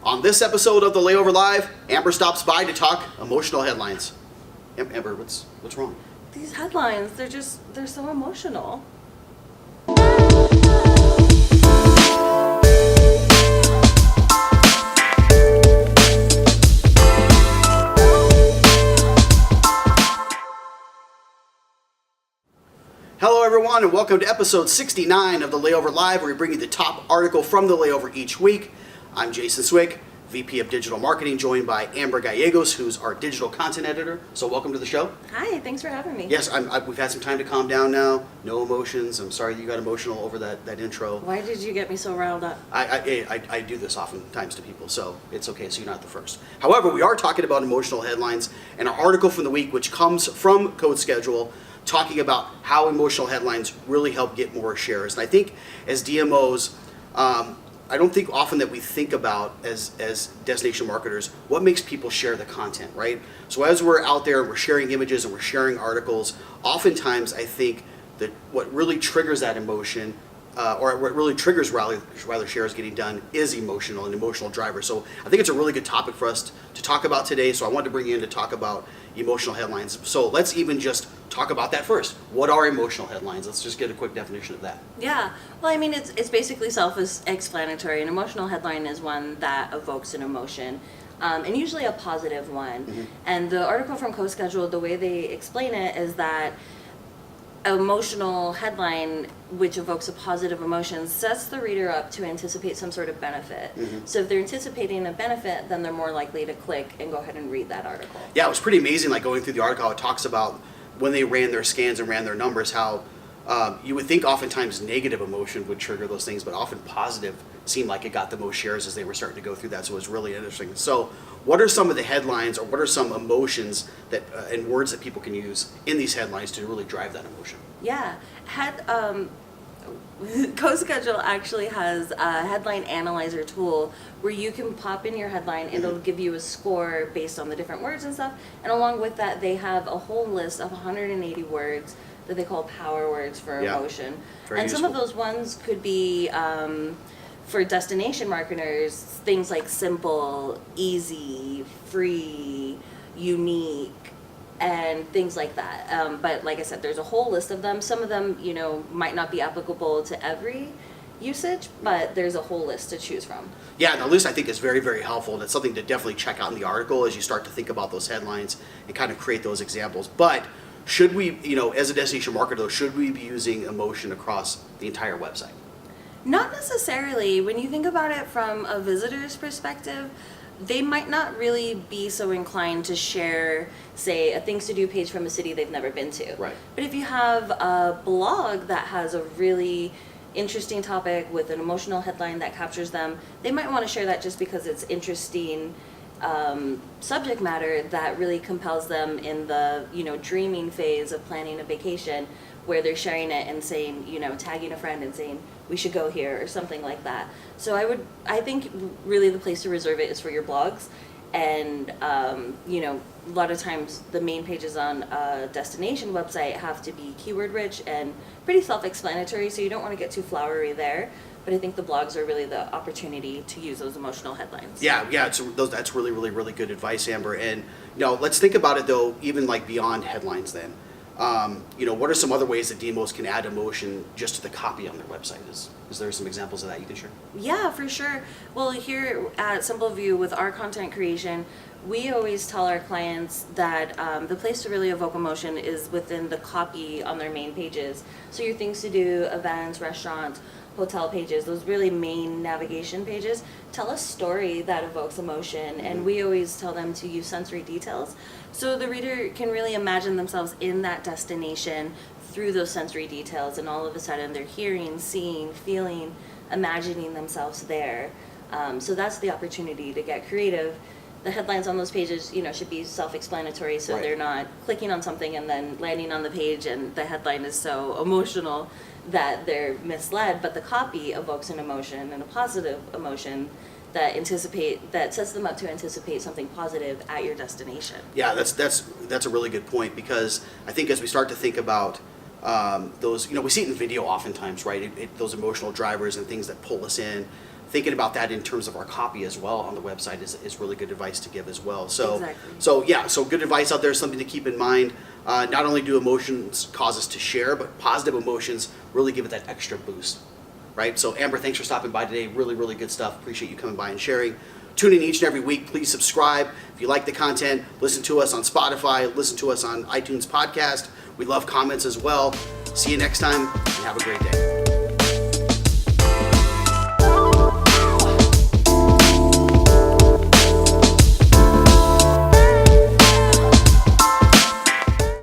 On this episode of the Layover Live, Amber stops by to talk emotional headlines. Amber, what's wrong? These headlines, they're so emotional. Hello everyone and welcome to episode 69 of the Layover Live, where we bring you the top article from the Layover each week. I'm Jason Swick, VP of Digital Marketing, joined by Amber Gallegos, who's our digital content editor. So welcome to the show. Hi, thanks for having me. Yes, we've had some time to calm down now. No emotions. I'm sorry that you got emotional over that intro. Why did you get me so riled up? I do this oftentimes to people, so it's okay, so you're not the first. However, we are talking about emotional headlines, and our article from the week, which comes from CoSchedule, talking about how emotional headlines really help get more shares. And I think as DMOs, I don't think often that we think about as destination marketers what makes people share the content, right? So as we're out there and we're sharing images and we're sharing articles, oftentimes I think that what really triggers that emotion or what really triggers rather shares getting done is an emotional driver. So I think it's a really good topic for us to talk about today. So I wanted to bring you in to talk about emotional headlines. So let's even just talk about that first. What are emotional headlines? Let's just get a quick definition of that. Yeah, well, I mean, it's basically self-explanatory. An emotional headline is one that evokes an emotion, and usually a positive one. Mm-hmm. And the article from CoSchedule, the way they explain it is that emotional headline which evokes a positive emotion sets the reader up to anticipate some sort of benefit. Mm-hmm. So if they're anticipating a benefit, then they're more likely to click and go ahead and read that article. Yeah, it was pretty amazing, like going through the article, how it talks about when they ran their scans and ran their numbers, how you would think oftentimes negative emotion would trigger those things, but often positive seemed like it got the most shares as they were starting to go through that. So it was really interesting. So what are some of the headlines, or what are some emotions that and words that people can use in these headlines to really drive that emotion? Yeah, CoSchedule actually has a headline analyzer tool where you can pop in your headline and it'll give you a score based on the different words and stuff. And along with that, they have a whole list of 180 words that they call power words for emotion. Very and useful. some of those ones could be for destination marketers, things like simple, easy, free, unique, and things like that. But like I said, there's a whole list of them. Some of them, might not be applicable to every usage, but there's a whole list to choose from. Yeah, the list I think is very, very helpful, and it's something to definitely check out in the article as you start to think about those headlines and kind of create those examples. But should we, as a destination marketer, should we be using emotion across the entire website? Not necessarily. When you think about it from a visitor's perspective, they might not really be so inclined to share, say, a things to do page from a city they've never been to. Right. But if you have a blog that has a really interesting topic with an emotional headline that captures them, they might want to share that just because it's interesting subject matter that really compels them in the dreaming phase of planning a vacation, where they're sharing it and saying, tagging a friend and saying we should go here or something like that. So I think really the place to reserve it is for your blogs, and a lot of times the main pages on a destination website have to be keyword rich and pretty self-explanatory, so you don't want to get too flowery there. But I think the blogs are really the opportunity to use those emotional headlines. Yeah, that's really, really, really good advice, Amber. And let's think about it though, even like beyond headlines. Then, what are some other ways that DMOs can add emotion just to the copy on their website? Is there some examples of that you can share? Yeah, for sure. Well, here at Simple View with our content creation, we always tell our clients that the place to really evoke emotion is within the copy on their main pages. So your things to do, events, restaurants, hotel pages, those really main navigation pages, tell a story that evokes emotion. Mm-hmm. And we always tell them to use sensory details so the reader can really imagine themselves in that destination through those sensory details, and all of a sudden they're hearing, seeing, feeling, imagining themselves there. So that's the opportunity to get creative. The headlines on those pages, should be self-explanatory, so they're not clicking on something and then landing on the page and the headline is so emotional that they're misled, but the copy evokes an emotion, and a positive emotion that sets them up to anticipate something positive at your destination. Yeah, that's a really good point, because I think as we start to think about those, we see it in video oftentimes, right? Those emotional drivers and things that pull us in. thinking about that in terms of our copy as well on the website is really good advice to give as well. So, Exactly. so good advice out there, something to keep in mind. Not only do emotions cause us to share, but positive emotions really give it that extra boost, right? So Amber, thanks for stopping by today. Really, really good stuff. Appreciate you coming by and sharing. Tune in each and every week. Please subscribe. If you like the content, listen to us on Spotify, listen to us on iTunes podcast. We love comments as well. See you next time, and have a great day.